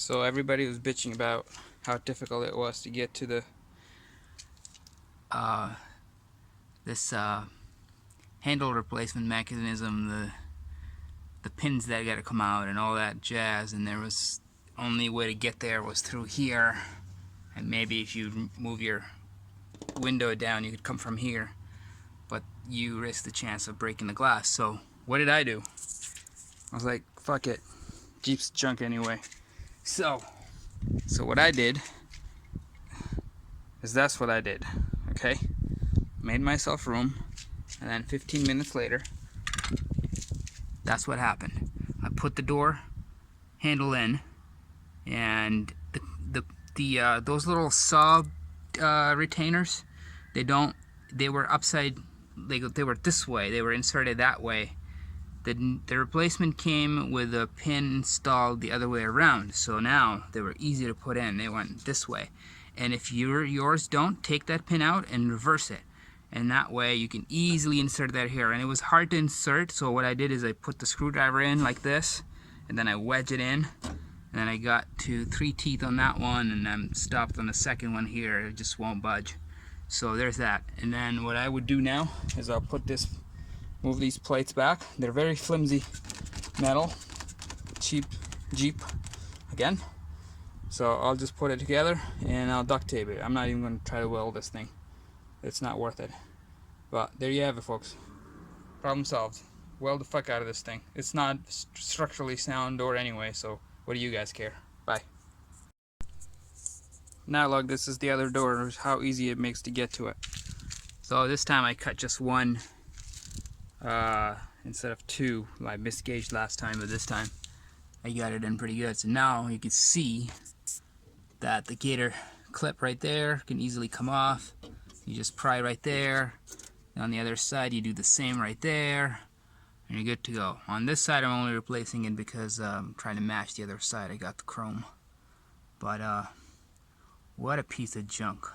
So everybody was bitching about how difficult it was to get to the this handle replacement mechanism, the pins that got to come out and all that jazz, and there was only way to get there was through here, and maybe if you move your window down you could come from here, but you risk the chance of breaking the glass. So what did I do? I was like, fuck it, Jeep's junk anyway. So what I did is that's what I did. Okay, made myself room, and then 15 minutes later, that's what happened. I put the door handle in, and those little saw retainers, they were upside, they were this way, they were inserted that way. The replacement came with a pin installed the other way around, so now they were easy to put in. They went this way, and if yours don't, take that pin out and reverse it, and that way you can easily insert that here. And it was hard to insert, so what I did is I put the screwdriver in like this, and then I wedge it in, and then I got to 3 teeth on that one, and I'm stopped on the second one here. It just won't budge. So there's that. And then what I would do now is I'll move these plates back. They're very flimsy metal, cheap Jeep again. So I'll just put it together and I'll duct tape it. I'm not even going to try to weld this thing. It's not worth it. But there you have it, folks. Problem solved. Weld the fuck out of this thing. It's not structurally sound door anyway, so what do you guys care? Bye. Now look, this is the other door, how easy it makes to get to it. So this time I cut just one instead of two. I misgauged last time, but this time I got it in pretty good. So now you can see that the gator clip right there can easily come off. You just pry right there. And on the other side you do the same right there, and you're good to go. On this side I'm only replacing it because I'm trying to match the other side. I got the chrome. But what a piece of junk.